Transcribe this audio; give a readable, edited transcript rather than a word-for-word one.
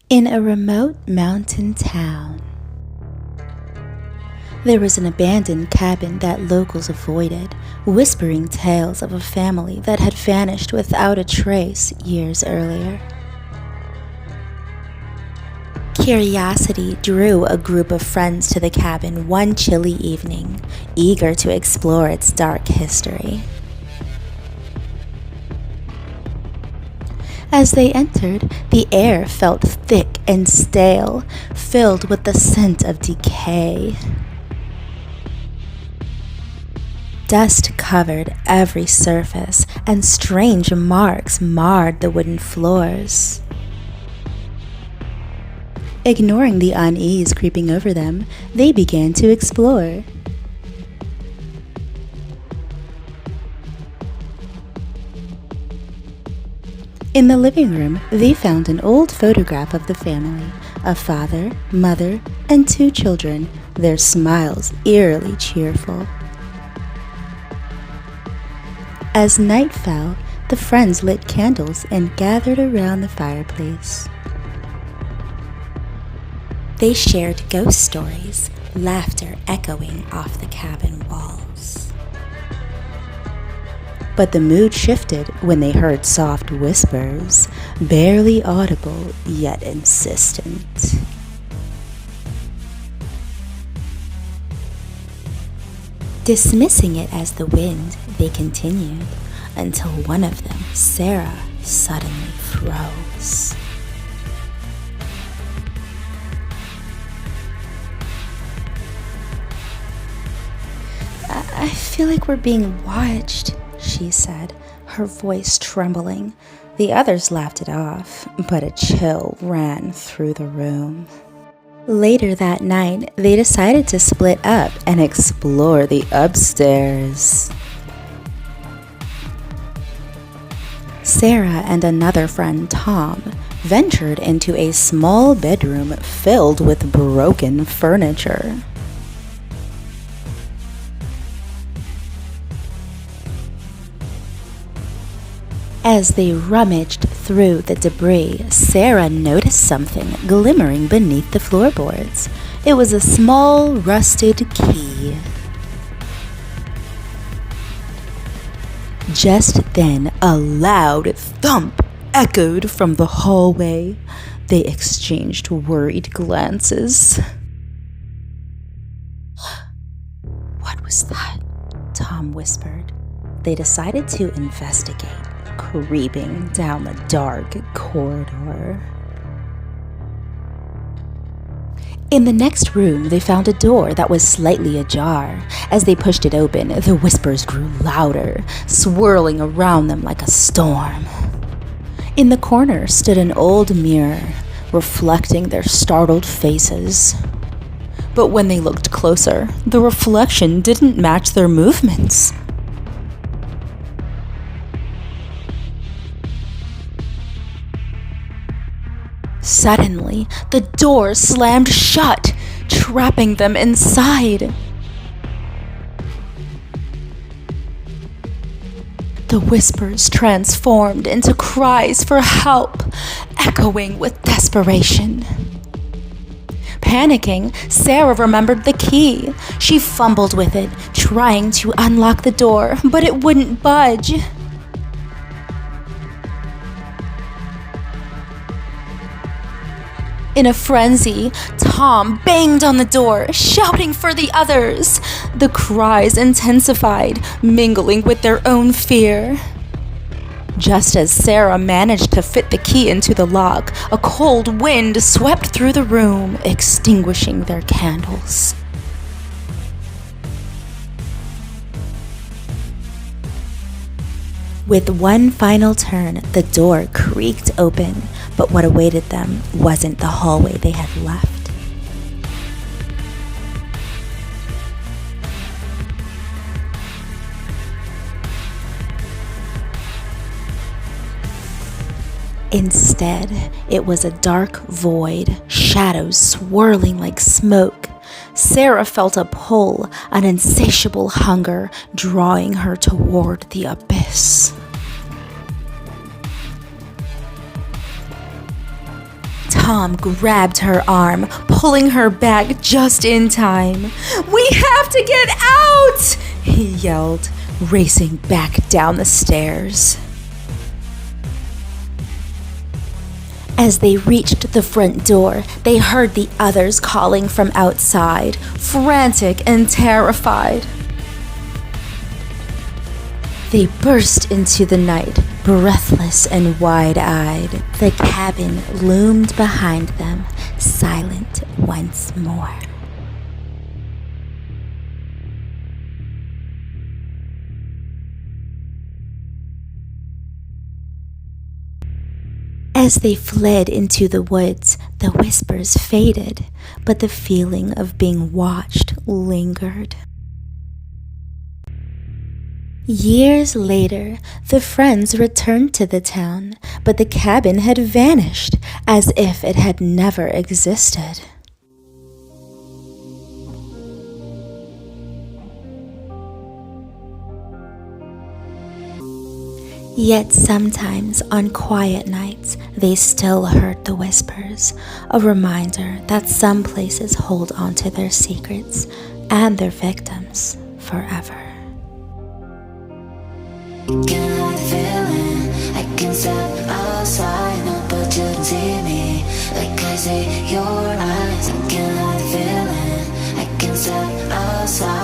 In a remote mountain town, there was an abandoned cabin that locals avoided, whispering tales of a family that had vanished without a trace years earlier. Curiosity drew a group of friends to the cabin one chilly evening, eager to explore its dark history. As they entered, the air felt thick and stale, filled with the scent of decay. Dust covered every surface, and strange marks marred the wooden floors. Ignoring the unease creeping over them, they began to explore. In the living room, they found an old photograph of the family, a father, mother, and 2 children, their smiles eerily cheerful. As night fell, the friends lit candles and gathered around the fireplace. They shared ghost stories, laughter echoing off the cabin walls. But the mood shifted when they heard soft whispers, barely audible yet insistent. Dismissing it as the wind, they continued until one of them, Sarah, suddenly froze. I feel like we're being watched, she said, her voice trembling. The others laughed it off, but a chill ran through the room. Later that night, they decided to split up and explore the upstairs. Sarah and another friend, Tom, ventured into a small bedroom filled with broken furniture. As they rummaged through the debris, Sarah noticed something glimmering beneath the floorboards. It was a small, rusted key. Just then, a loud thump echoed from the hallway. They exchanged worried glances. "What was that?" Tom whispered. They decided to investigate, creeping down the dark corridor. In the next room, they found a door that was slightly ajar. As they pushed it open, the whispers grew louder, swirling around them like a storm. In the corner stood an old mirror, reflecting their startled faces. But when they looked closer, the reflection didn't match their movements. Suddenly, the door slammed shut, trapping them inside. The whispers transformed into cries for help, echoing with desperation. Panicking, Sarah remembered the key. She fumbled with it, trying to unlock the door, but it wouldn't budge. In a frenzy, Tom banged on the door, shouting for the others. The cries intensified, mingling with their own fear. Just as Sarah managed to fit the key into the lock, a cold wind swept through the room, extinguishing their candles. With one final turn, the door creaked open, but what awaited them wasn't the hallway they had left. Instead, it was a dark void, shadows swirling like smoke. Sarah felt a pull, an insatiable hunger drawing her toward the abyss. Tom grabbed her arm, pulling her back just in time. "We have to get out!" he yelled, racing back down the stairs. As they reached the front door, they heard the others calling from outside, frantic and terrified. They burst into the night, breathless and wide-eyed. The cabin loomed behind them, silent once more. As they fled into the woods, the whispers faded, but the feeling of being watched lingered. Years later, the friends returned to the town, but the cabin had vanished, as if it had never existed. Yet sometimes on quiet nights, they still heard the whispers, a reminder that some places hold on to their secrets and their victims forever. I can hide the feeling, I can step outside, no, but you don't see me like I see your eyes. I can hide the feeling, I can step outside.